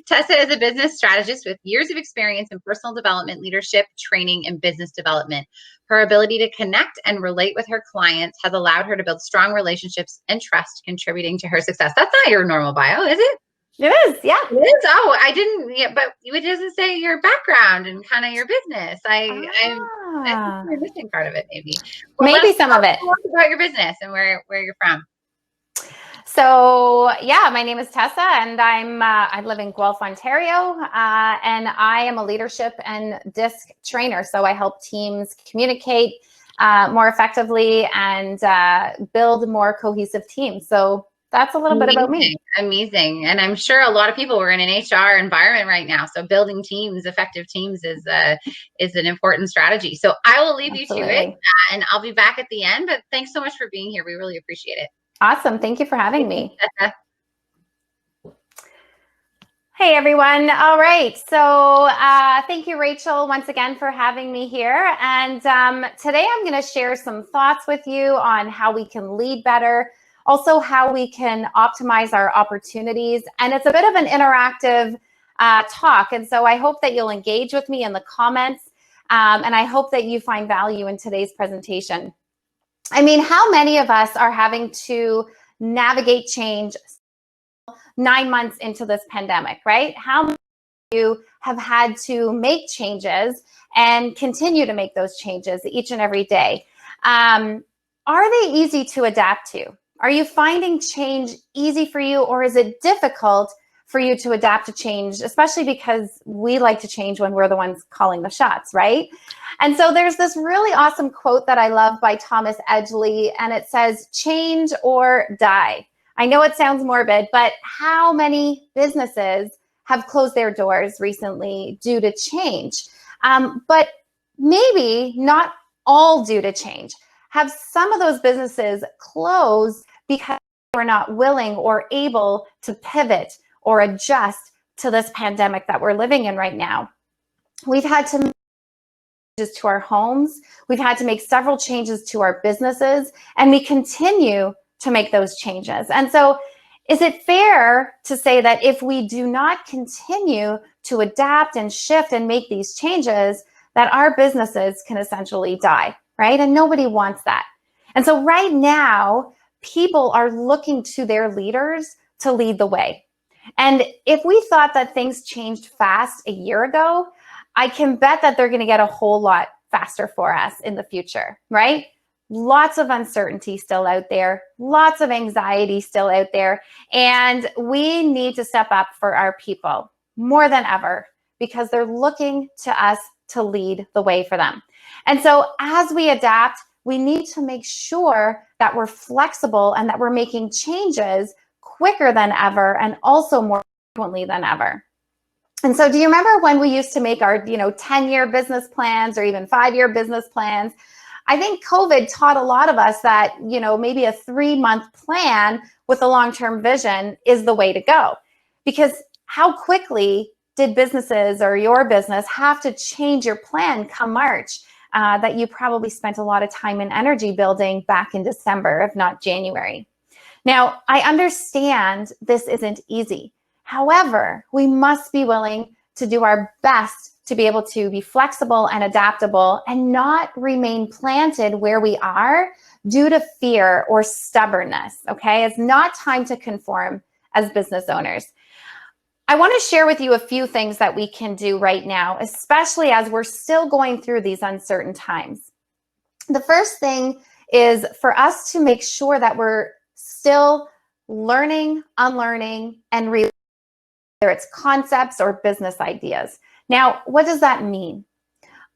Tessa is a business strategist with years of experience in personal development, leadership, training, and business development. Her ability to connect and relate with her clients has allowed her to build strong relationships and trust, contributing to her success. That's not your normal bio, is it? It is, yeah. It is. Oh, I didn't. Yeah, but it doesn't say your background and kind of your business. I think you're missing part of it, maybe. Well, maybe some of it. Talk about your business and where you're from. So yeah, my name is Tessa, and I live in Guelph, Ontario, and I am a leadership and DISC trainer. So I help teams communicate more effectively and build more cohesive teams. So that's a little bit about me. Amazing. And I'm sure a lot of people are in an HR environment right now. So building teams, effective teams is an important strategy. So I will leave you to it and I'll be back at the end. But thanks so much for being here. We really appreciate it. Awesome. Thank you for having me. Hey, everyone. All right. So thank you, Rachel, once again for having me here. And today I'm going to share some thoughts with you on how we can lead better, also how we can optimize our opportunities. And it's a bit of an interactive talk. And so I hope that you'll engage with me in the comments. And I hope that you find value in today's presentation. I mean, how many of us are having to navigate change 9 months into this pandemic, right? How many of you have had to make changes and continue to make those changes each and every day? Are they easy to adapt to? Are you finding change easy for you, or is it difficult for you to adapt to change, especially because we like to change when we're the ones calling the shots, right? And so there's this really awesome quote that I love by Thomas Edgley, and it says, "Change or die." I know it sounds morbid, but how many businesses have closed their doors recently due to change? But maybe not all due to change. Have some of those businesses closed because they were not willing or able to pivot or adjust to this pandemic that we're living in right now? We've had to make changes to our homes. We've had to make several changes to our businesses, and we continue to make those changes. And so is it fair to say that if we do not continue to adapt and shift and make these changes, that our businesses can essentially die, right? And nobody wants that. And so right now, people are looking to their leaders to lead the way. And if we thought that things changed fast a year ago, I can bet that they're going to get a whole lot faster for us in the future, right? Lots of uncertainty still out there, lots of anxiety still out there, and we need to step up for our people more than ever because they're looking to us to lead the way for them. And so as we adapt, we need to make sure that we're flexible and that we're making changes quicker than ever and also more frequently than ever. And so do you remember when we used to make our 10-year business plans or even 5-year business plans? I think COVID taught a lot of us that, maybe a 3-month plan with a long-term vision is the way to go. Because how quickly did businesses or your business have to change your plan come March that you probably spent a lot of time and energy building back in December, if not January? Now, I understand this isn't easy. However, we must be willing to do our best to be able to be flexible and adaptable and not remain planted where we are due to fear or stubbornness, okay? It's not time to conform as business owners. I want to share with you a few things that we can do right now, especially as we're still going through these uncertain times. The first thing is for us to make sure that we're still learning, unlearning, and whether it's concepts or business ideas. Now, what does that mean?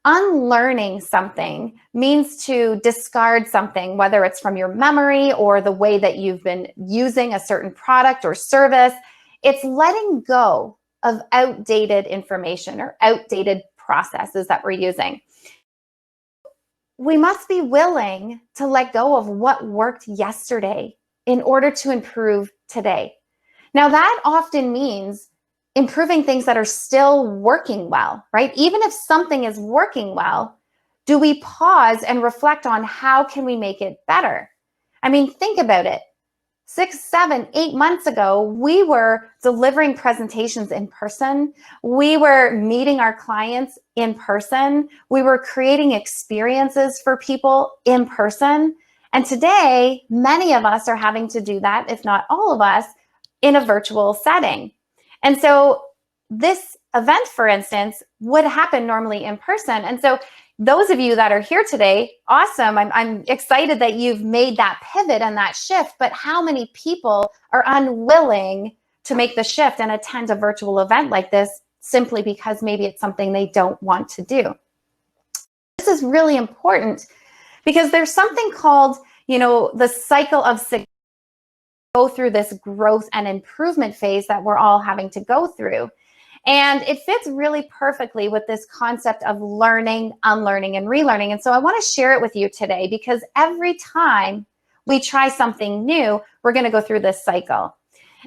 Unlearning something means to discard something, whether it's from your memory or the way that you've been using a certain product or service. It's letting go of outdated information or outdated processes that we're using. We must be willing to let go of what worked yesterday in order to improve today. Now, that often means improving things that are still working well, right? Even if something is working well, do we pause and reflect on how can we make it better? I mean, think about it. 6, 7, 8 months ago, we were delivering presentations in person. We were meeting our clients in person. We were creating experiences for people in person. And today, many of us are having to do that, if not all of us, in a virtual setting. And so this event, for instance, would happen normally in person. And so those of you that are here today, awesome. I'm excited that you've made that pivot and that shift, but how many people are unwilling to make the shift and attend a virtual event like this simply because maybe it's something they don't want to do? This is really important because there's something called, the cycle of success. Go through this growth and improvement phase that we're all having to go through. And it fits really perfectly with this concept of learning, unlearning, and relearning. And so I want to share it with you today because every time we try something new, we're going to go through this cycle.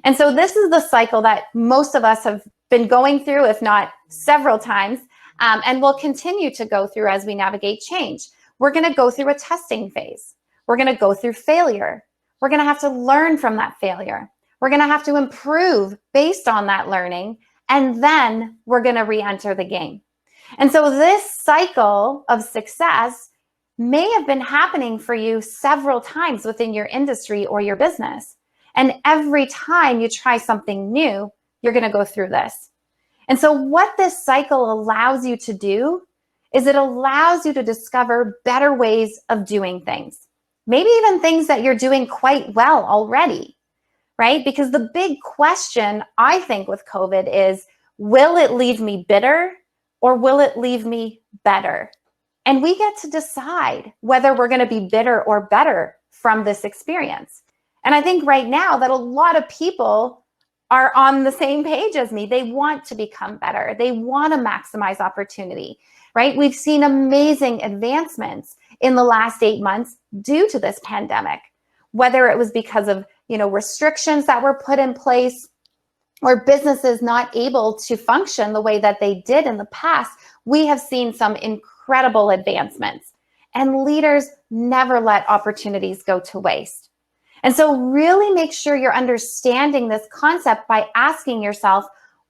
And so this is the cycle that most of us have been going through, if not several times, and will continue to go through as we navigate change. We're going to go through a testing phase. We're going to go through failure. We're going to have to learn from that failure. We're going to have to improve based on that learning. And then we're going to re-enter the game. And so this cycle of success may have been happening for you several times within your industry or your business. And every time you try something new, you're going to go through this. And so what this cycle allows you to do is it allows you to discover better ways of doing things. Maybe even things that you're doing quite well already. Right? Because the big question, I think, with COVID is, will it leave me bitter or will it leave me better? And we get to decide whether we're going to be bitter or better from this experience. And I think right now that a lot of people are on the same page as me. They want to become better. They want to maximize opportunity, right? We've seen amazing advancements in the last 8 months due to this pandemic, whether it was because of restrictions that were put in place or businesses not able to function the way that they did in the past. We have seen some incredible advancements, and leaders never let opportunities go to waste. And so really make sure you're understanding this concept by asking yourself,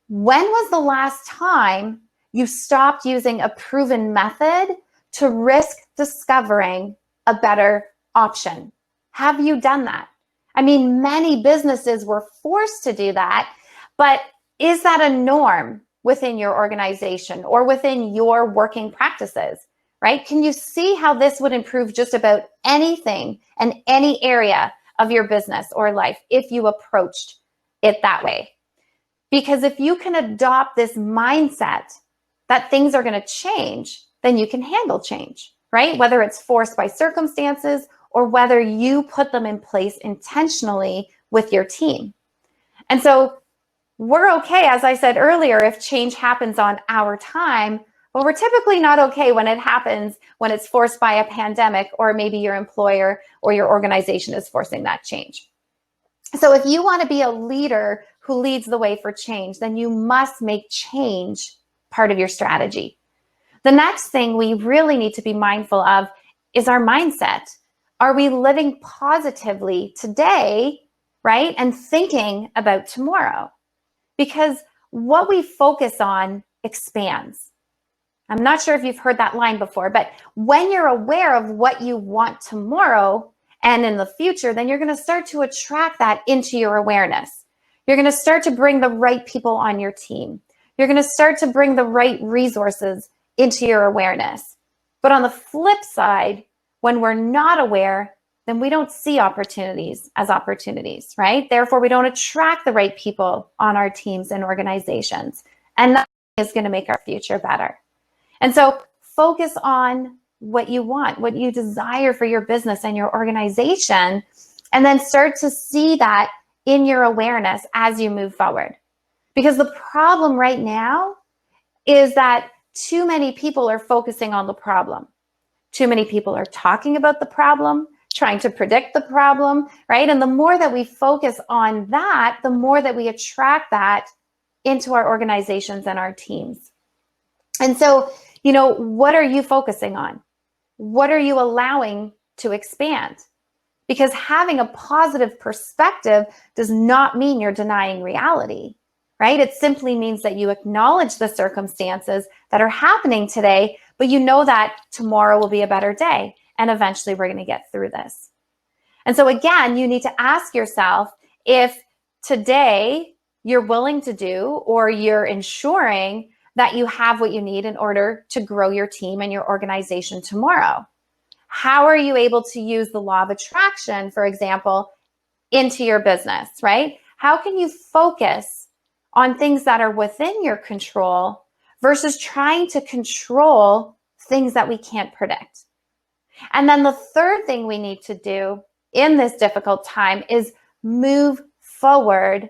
when was the last time you stopped using a proven method to risk discovering a better option? Have you done that? I mean, many businesses were forced to do that, but is that a norm within your organization or within your working practices, right? Can you see how this would improve just about anything and any area of your business or life if you approached it that way? Because if you can adopt this mindset that things are going to change, then you can handle change, right? Whether it's forced by circumstances or whether you put them in place intentionally with your team. And so we're okay, as I said earlier, if change happens on our time, but we're typically not okay when it happens when it's forced by a pandemic or maybe your employer or your organization is forcing that change. So if you want to be a leader who leads the way for change, then you must make change part of your strategy. The next thing we really need to be mindful of is our mindset. Are we living positively today, right? And thinking about tomorrow? Because what we focus on expands. I'm not sure if you've heard that line before, but when you're aware of what you want tomorrow and in the future, then you're going to start to attract that into your awareness. You're going to start to bring the right people on your team. You're going to start to bring the right resources into your awareness. But on the flip side, when we're not aware, then we don't see opportunities as opportunities, right? Therefore, we don't attract the right people on our teams and organizations. And that is going to make our future better. And so focus on what you want, what you desire for your business and your organization, and then start to see that in your awareness as you move forward. Because the problem right now is that too many people are focusing on the problem. Too many people are talking about the problem, trying to predict the problem, right? And the more that we focus on that, the more that we attract that into our organizations and our teams. And so, what are you focusing on? What are you allowing to expand? because having a positive perspective does not mean you're denying reality, right? It simply means that you acknowledge the circumstances that are happening today, but you know that tomorrow will be a better day, and eventually we're going to get through this. And so again, you need to ask yourself if today you're willing to do, or you're ensuring that you have what you need in order to grow your team and your organization tomorrow. How are you able to use the law of attraction, for example, into your business, right? How can you focus on things that are within your control versus trying to control things that we can't predict? And then the third thing we need to do in this difficult time is move forward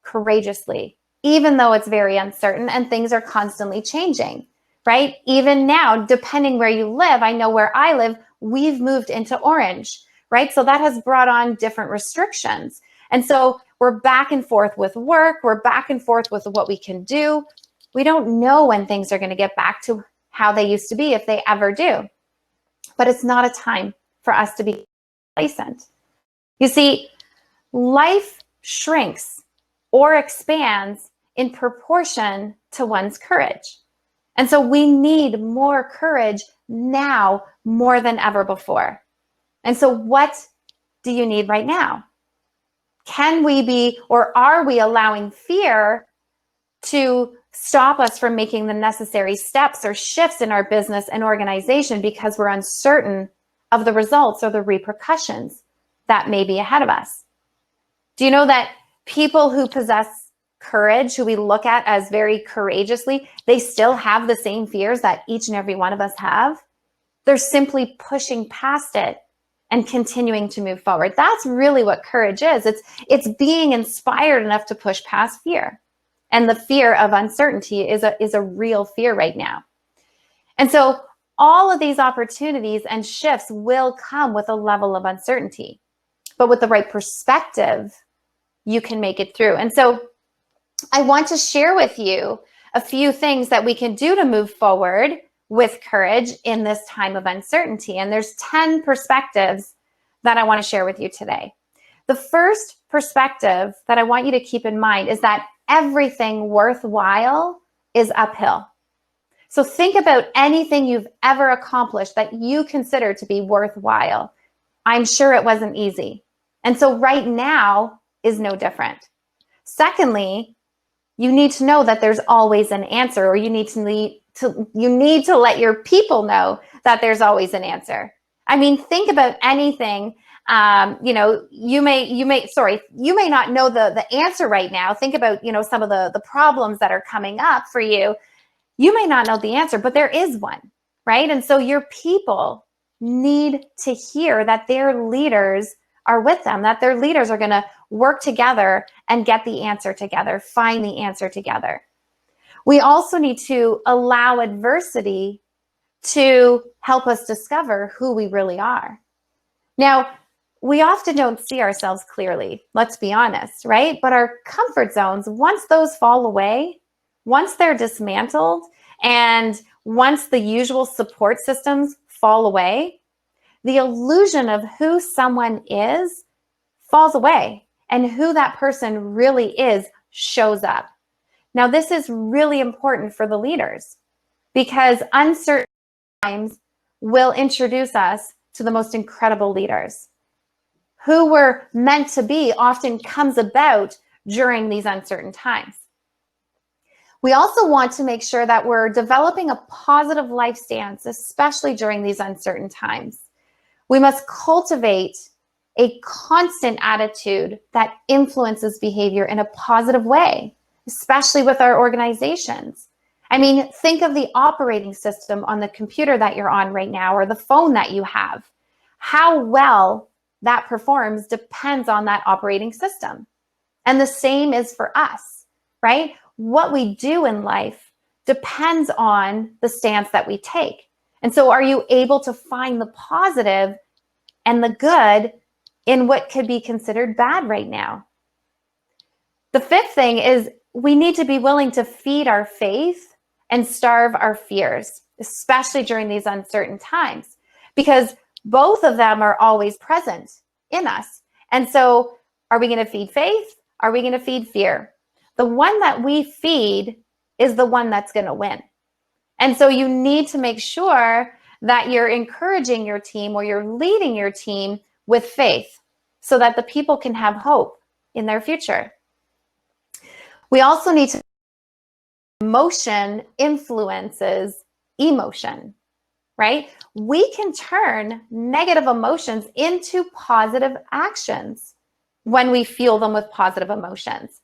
courageously, even though it's very uncertain and things are constantly changing, right? Even now, depending where you live, I know where I live, we've moved into orange, right? So that has brought on different restrictions. And so we're back and forth with work. We're back and forth with what we can do. We don't know when things are going to get back to how they used to be, if they ever do. But it's not a time for us to be complacent. You see, life shrinks or expands in proportion to one's courage. And so we need more courage now more than ever before. And so what do you need right now? Can we be, or are we allowing fear to stop us from making the necessary steps or shifts in our business and organization because we're uncertain of the results or the repercussions that may be ahead of us? Do you know that people who possess courage, who we look at as very courageously, they still have the same fears that each and every one of us have? They're simply pushing past it and continuing to move forward. That's really what courage is. It's being inspired enough to push past fear. And the fear of uncertainty is a real fear right now. And so all of these opportunities and shifts will come with a level of uncertainty. But with the right perspective, you can make it through. And so I want to share with you a few things that we can do to move forward with courage in this time of uncertainty. And there's 10 perspectives that I want to share with you today. The first perspective that I want you to keep in mind is that everything worthwhile is uphill. So think about anything you've ever accomplished that you consider to be worthwhile. I'm sure it wasn't easy. And so right now is no different. Secondly, you need to know that there's always an answer, or you need to let your people know that there's always an answer. I mean, think about anything. You may not know the answer right now. Think about, some of the problems that are coming up for you. You may not know the answer, but there is one, right? And so your people need to hear that their leaders are with them, that their leaders are going to work together and get the answer together, find the answer together. We also need to allow adversity to help us discover who we really are. Now, we often don't see ourselves clearly, let's be honest, right? But our comfort zones, once those fall away, once they're dismantled, and once the usual support systems fall away, the illusion of who someone is falls away, and who that person really is shows up. Now, this is really important for the leaders, because uncertain times will introduce us to the most incredible leaders. Who we're meant to be often comes about during these uncertain times. We also want to make sure that we're developing a positive life stance, especially during these uncertain times. We must cultivate a constant attitude that influences behavior in a positive way, especially with our organizations. I mean, think of the operating system on the computer that you're on right now, or the phone that you have. How well that performs depends on that operating system. And the same is for us, right? What we do in life depends on the stance that we take. And so are you able to find the positive and the good in what could be considered bad right now? The fifth thing is we need to be willing to feed our faith and starve our fears, especially during these uncertain times, because both of them are always present in us. And so are we going to feed faith? Are we going to feed fear? The one that we feed is the one that's going to win. And so you need to make sure that you're encouraging your team or you're leading your team with faith so that the people can have hope in their future. We also need to emotion influences emotion, right? We can turn negative emotions into positive actions when we fuel them with positive emotions.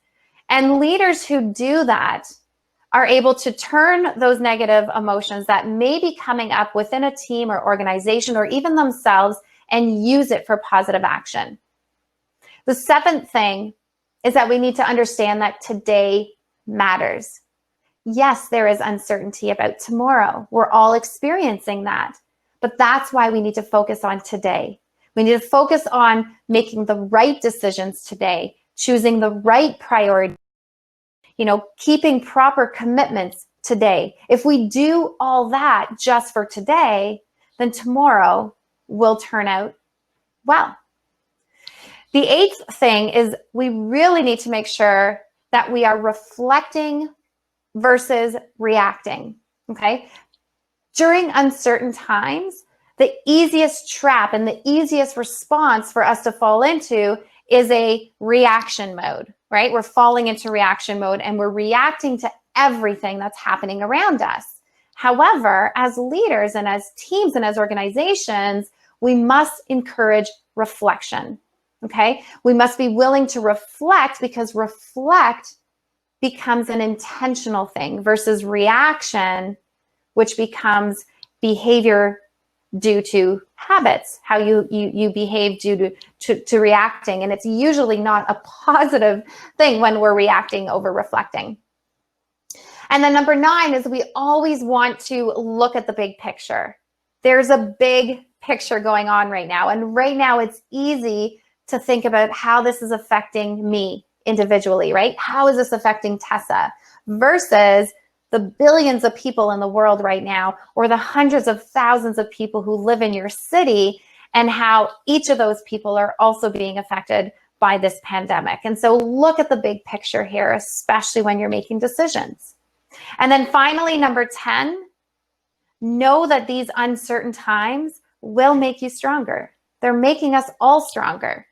And leaders who do that are able to turn those negative emotions that may be coming up within a team or organization or even themselves and use it for positive action. The seventh thing is that we need to understand that today matters. Yes, there is uncertainty about tomorrow. We're all experiencing that. But that's why we need to focus on today. We need to focus on making the right decisions today, choosing the right priority, keeping proper commitments today. If we do all that just for today, then tomorrow will turn out well. The eighth thing is we really need to make sure that we are reflecting versus reacting, okay? During uncertain times, the easiest trap and the easiest response for us to fall into is a reaction mode, right? We're falling into reaction mode and we're reacting to everything that's happening around us. However, as leaders and as teams and as organizations, we must encourage reflection, okay? We must be willing to reflect because reflect becomes an intentional thing versus reaction, which becomes behavior due to habits, how you behave due to reacting. And it's usually not a positive thing when we're reacting over reflecting. And then number 9 is we always want to look at the big picture. There's a big picture going on right now. And right now it's easy to think about how this is affecting me individually, right? How is this affecting Tessa versus the billions of people in the world right now, or the hundreds of thousands of people who live in your city, and how each of those people are also being affected by this pandemic. And so look at the big picture here, especially when you're making decisions. And then finally, number 10, know that these uncertain times will make you stronger. They're making us all stronger.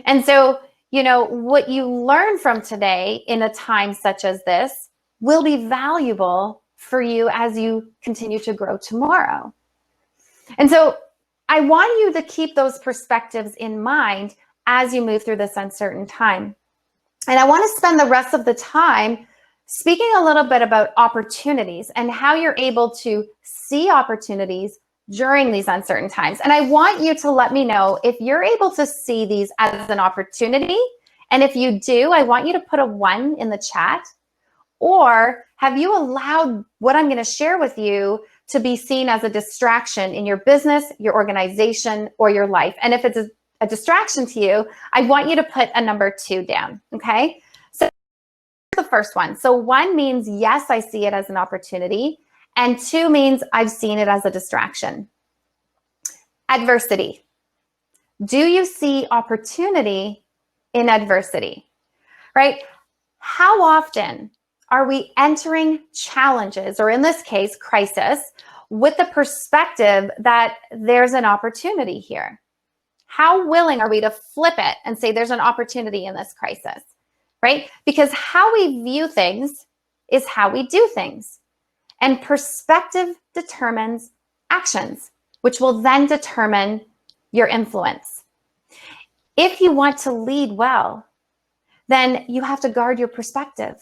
And so, what you learn from today in a time such as this will be valuable for you as you continue to grow tomorrow. And so I want you to keep those perspectives in mind as you move through this uncertain time. And I want to spend the rest of the time speaking a little bit about opportunities and how you're able to see opportunities during these uncertain times. And I want you to let me know if you're able to see these as an opportunity. And if you do, I want you to put a 1 in the chat. Or have you allowed what I'm going to share with you to be seen as a distraction in your business, your organization, or your life? And if it's a distraction to you, I want you to put a number 2 down, okay? So the first one. So 1 means, yes, I see it as an opportunity. And 2 means I've seen it as a distraction. Adversity. Do you see opportunity in adversity, right? How often are we entering challenges, or in this case, crisis, with the perspective that there's an opportunity here? How willing are we to flip it and say there's an opportunity in this crisis, right? Because how we view things is how we do things. And perspective determines actions, which will then determine your influence. If you want to lead well, then you have to guard your perspective.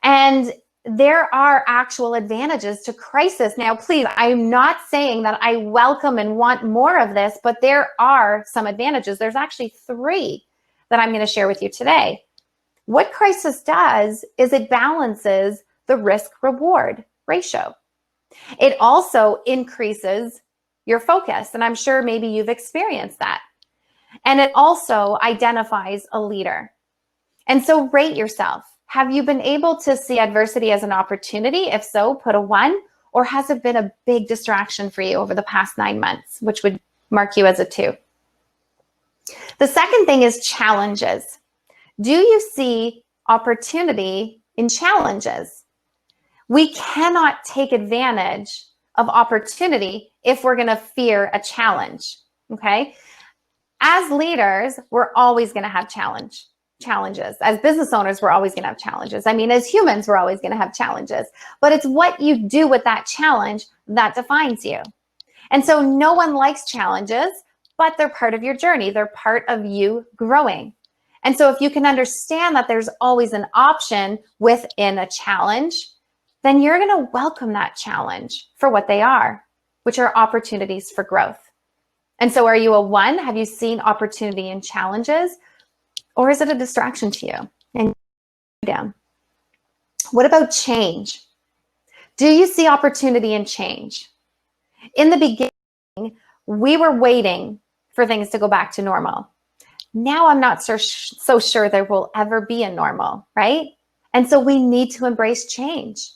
And there are actual advantages to crisis. Now, please, I'm not saying that I welcome and want more of this, but there are some advantages. There's actually 3 that I'm going to share with you today. What crisis does is it balances the risk-reward ratio. It also increases your focus, and I'm sure maybe you've experienced that. And it also identifies a leader. And so rate yourself. Have you been able to see adversity as an opportunity? If so, put a 1. Or has it been a big distraction for you over the past 9 months, which would mark you as a 2? The second thing is challenges. Do you see opportunity in challenges? We cannot take advantage of opportunity if we're going to fear a challenge, okay? As leaders, we're always going to have challenges. As business owners, we're always going to have challenges. I mean, as humans, we're always going to have challenges. But it's what you do with that challenge that defines you. And so no one likes challenges, but they're part of your journey. They're part of you growing. And so if you can understand that there's always an option within a challenge, then you're going to welcome that challenge for what they are, which are opportunities for growth. And so are you a 1? Have you seen opportunity in challenges? Or is it a distraction to you? And down. What about change? Do you see opportunity in change? In the beginning, we were waiting for things to go back to normal. Now I'm not so sure there will ever be a normal, right? And so we need to embrace change.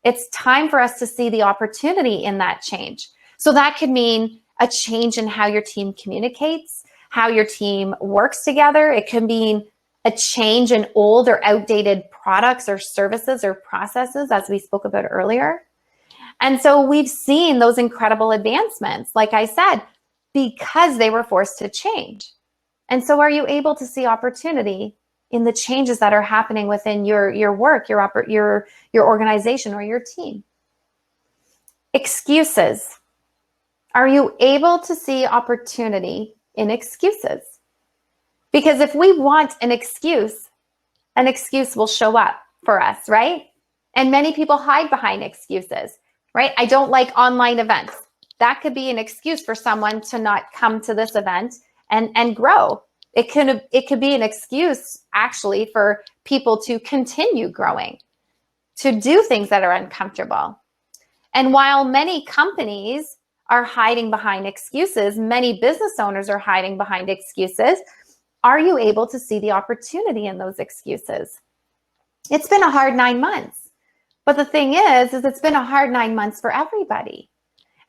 It's time for us to see the opportunity in that change. So that could mean a change in how your team communicates, how your team works together. It can mean a change in old or outdated products or services or processes, as we spoke about earlier. And so we've seen those incredible advancements, like I said, because they were forced to change. And so are you able to see opportunity in the changes that are happening within your work, your organization, or your team? Excuses. Are you able to see opportunity in excuses? Because if we want an excuse will show up for us, right? And many people hide behind excuses, right? I don't like online events. That could be an excuse for someone to not come to this event and grow. It could be an excuse actually for people to continue growing, to do things that are uncomfortable. And while many companies are hiding behind excuses, many business owners are hiding behind excuses. Are you able to see the opportunity in those excuses? It's been a hard 9 months. But the thing is it's been a hard 9 months for everybody.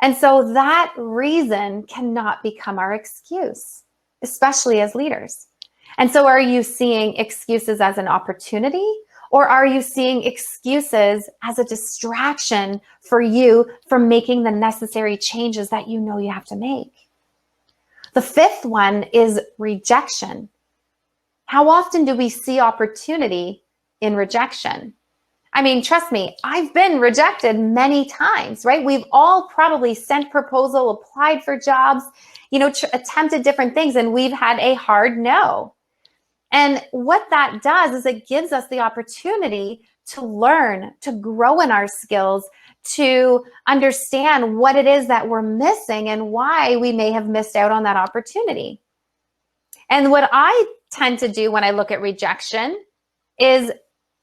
And so that reason cannot become our excuse, especially as leaders. And so are you seeing excuses as an opportunity, or are you seeing excuses as a distraction for you from making the necessary changes that you know you have to make? The 5th one is rejection. How often do we see opportunity in rejection? I mean, trust me, I've been rejected many times, right? We've all probably sent proposal, applied for jobs, attempted different things, and we've had a hard no. And what that does is it gives us the opportunity to learn, to grow in our skills, to understand what it is that we're missing and why we may have missed out on that opportunity. And what I tend to do when I look at rejection is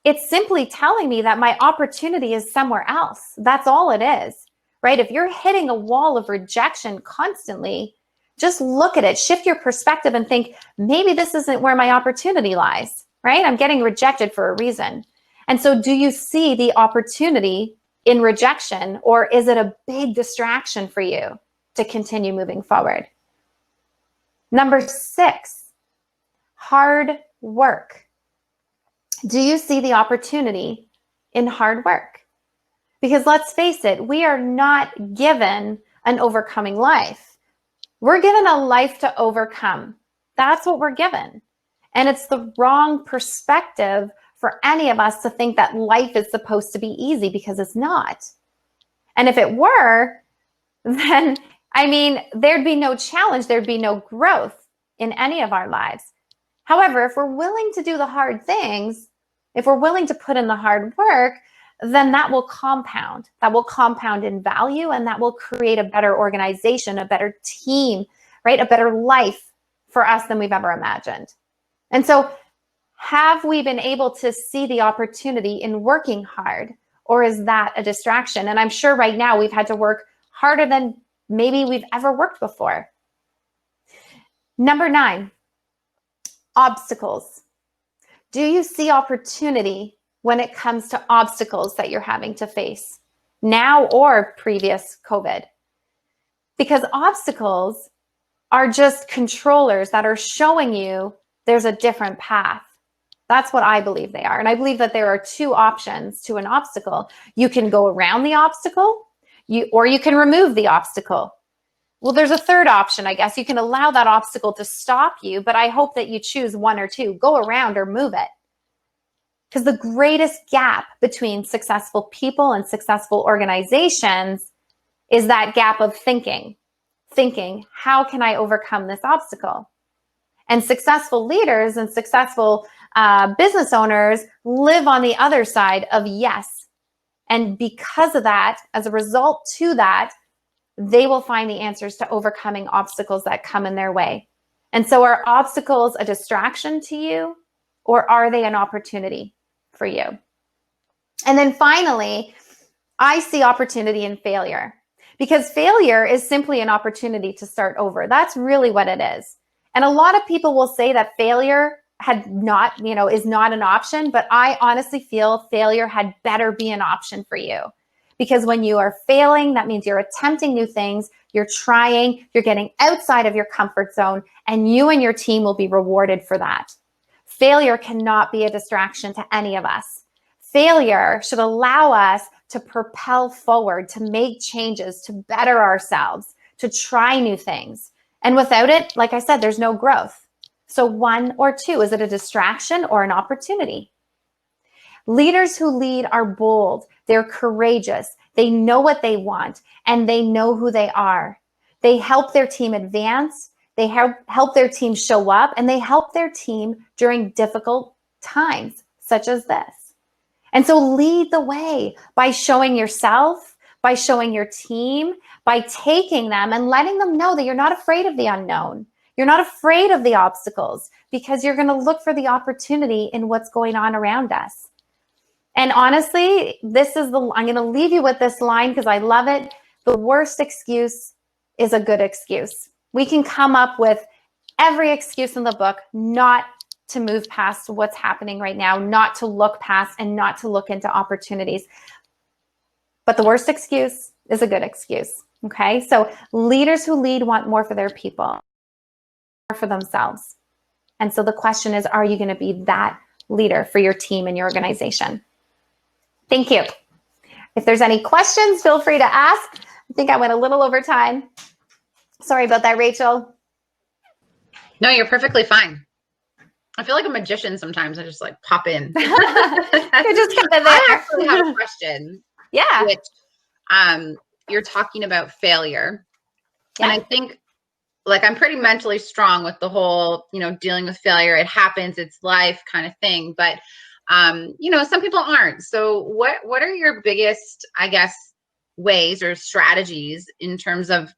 it's simply telling me that my opportunity is somewhere else. That's all it is, right? If you're hitting a wall of rejection constantly, just look at it, shift your perspective and think, maybe this isn't where my opportunity lies, right? I'm getting rejected for a reason. And so do you see the opportunity in rejection, or is it a big distraction for you to continue moving forward? Number 6, hard work. Do you see the opportunity in hard work? Because let's face it, we are not given an overcoming life. We're given a life to overcome. That's what we're given. And it's the wrong perspective for any of us to think that life is supposed to be easy, because it's not. And if it were, then, there'd be no challenge, there'd be no growth in any of our lives. However, if we're willing to do the hard things, if we're willing to put in the hard work, then that will compound. That will compound in value, and that will create a better organization, a better team, right? A better life for us than we've ever imagined. And so have we been able to see the opportunity in working hard, or is that a distraction? And I'm sure right now we've had to work harder than maybe we've ever worked before. Number 9, obstacles. Do you see opportunity when it comes to obstacles that you're having to face now or previous COVID? Because obstacles are just controllers that are showing you there's a different path. That's what I believe they are. And I believe that there are two options to an obstacle. You can go around the obstacle, or you can remove the obstacle. Well, there's a third option, I guess. You can allow that obstacle to stop you, but I hope that you choose one or two. Go around or move it. Because the greatest gap between successful people and successful organizations is that gap of thinking, how can I overcome this obstacle? And successful leaders and successful business owners live on the other side of yes. And because of that, as a result to that, they will find the answers to overcoming obstacles that come in their way. And so are obstacles a distraction to you, or are they an opportunity for you? And then finally, I see opportunity in failure, because failure is simply an opportunity to start over. That's really what it is. And a lot of people will say that failure is not an option, but I honestly feel failure had better be an option for you. Because when you are failing, that means you're attempting new things, you're trying, you're getting outside of your comfort zone, and you and your team will be rewarded for that. Failure cannot be a distraction to any of us. Failure should allow us to propel forward, to make changes, to better ourselves, to try new things. And without it, like I said, there's no growth. So one or two, is it a distraction or an opportunity? Leaders who lead are bold, they're courageous, they know what they want, and they know who they are. They help their team advance, they help their team show up, and they help their team during difficult times, such as this. And so lead the way by showing yourself, by showing your team, by taking them and letting them know that you're not afraid of the unknown. You're not afraid of the obstacles, because you're going to look for the opportunity in what's going on around us. And honestly, I'm going to leave you with this line because I love it. The worst excuse is a good excuse. We can come up with every excuse in the book not to move past what's happening right now, not to look past and not to look into opportunities. But the worst excuse is a good excuse. Okay. So leaders who lead want more for their people, more for themselves. And so the question is, are you going to be that leader for your team and your organization? Thank you. If there's any questions, feel free to ask. I think I went a little over time. Sorry about that, Rachel. No, you're perfectly fine. I feel like a magician sometimes. I just like pop in. You're just kind of there. I actually have a question. Yeah. Which you're talking about failure. Yeah. And I think like I'm pretty mentally strong with the whole, dealing with failure. It happens, it's life kind of thing. But some people aren't. So what are your biggest, I guess, ways or strategies in terms of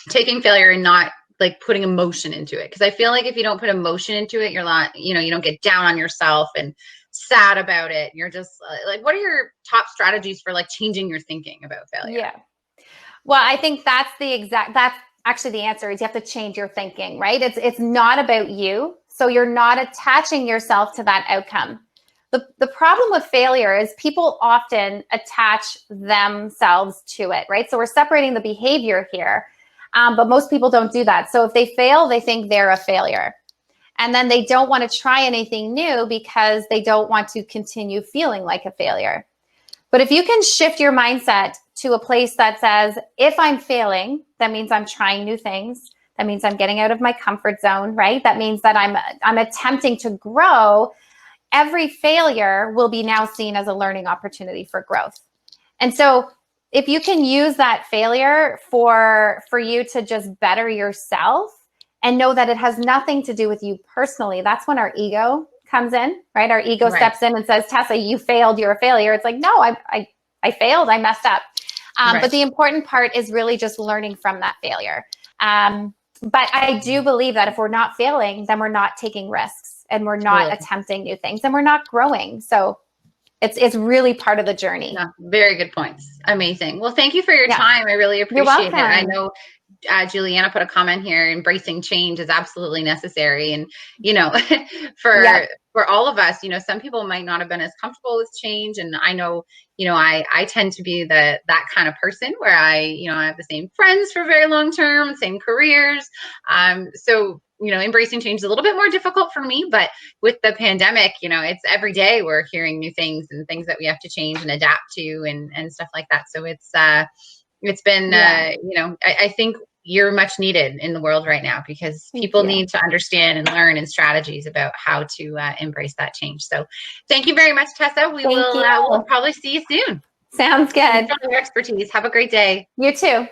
taking failure and not like putting emotion into it? Because I feel like if you don't put emotion into it, you're not, you don't get down on yourself and sad about it. You're just like, what are your top strategies for like changing your thinking about failure? Yeah. Well, I think that's actually the answer is you have to change your thinking, right? It's not about you. So you're not attaching yourself to that outcome. The problem with failure is people often attach themselves to it, right? So we're separating the behavior here, but most people don't do that. So if they fail, they think they're a failure. And then they don't want to try anything new because they don't want to continue feeling like a failure. But if you can shift your mindset to a place that says, if I'm failing, that means I'm trying new things. That means I'm getting out of my comfort zone, right? That means that I'm attempting to grow. Every failure will be now seen as a learning opportunity for growth. And so if you can use that failure for you to just better yourself and know that it has nothing to do with you personally, that's when our ego comes in, right? Our ego steps in and says, Tessa, you failed, you're a failure. It's like, no, I failed, I messed up. But the important part is really just learning from that failure. But I do believe that if we're not failing, then we're not taking risks. And we're not attempting new things and we're not growing. So it's really part of the journey. Yeah, very good points. Amazing. Well, thank you for your time. I really appreciate it. I know Juliana put a comment here, embracing change is absolutely necessary. And, for for all of us, some people might not have been as comfortable with change. And I know, I tend to be that kind of person where I have the same friends for very long term, same careers. So, embracing change is a little bit more difficult for me, but with the pandemic, it's every day we're hearing new things and things that we have to change and adapt to and stuff like that. So it's been, I think you're much needed in the world right now, because people need to understand and learn and strategies about how to embrace that change. So thank you very much, Tessa. We'll probably see you soon. Sounds good. Thanks for your expertise. Have a great day. You too.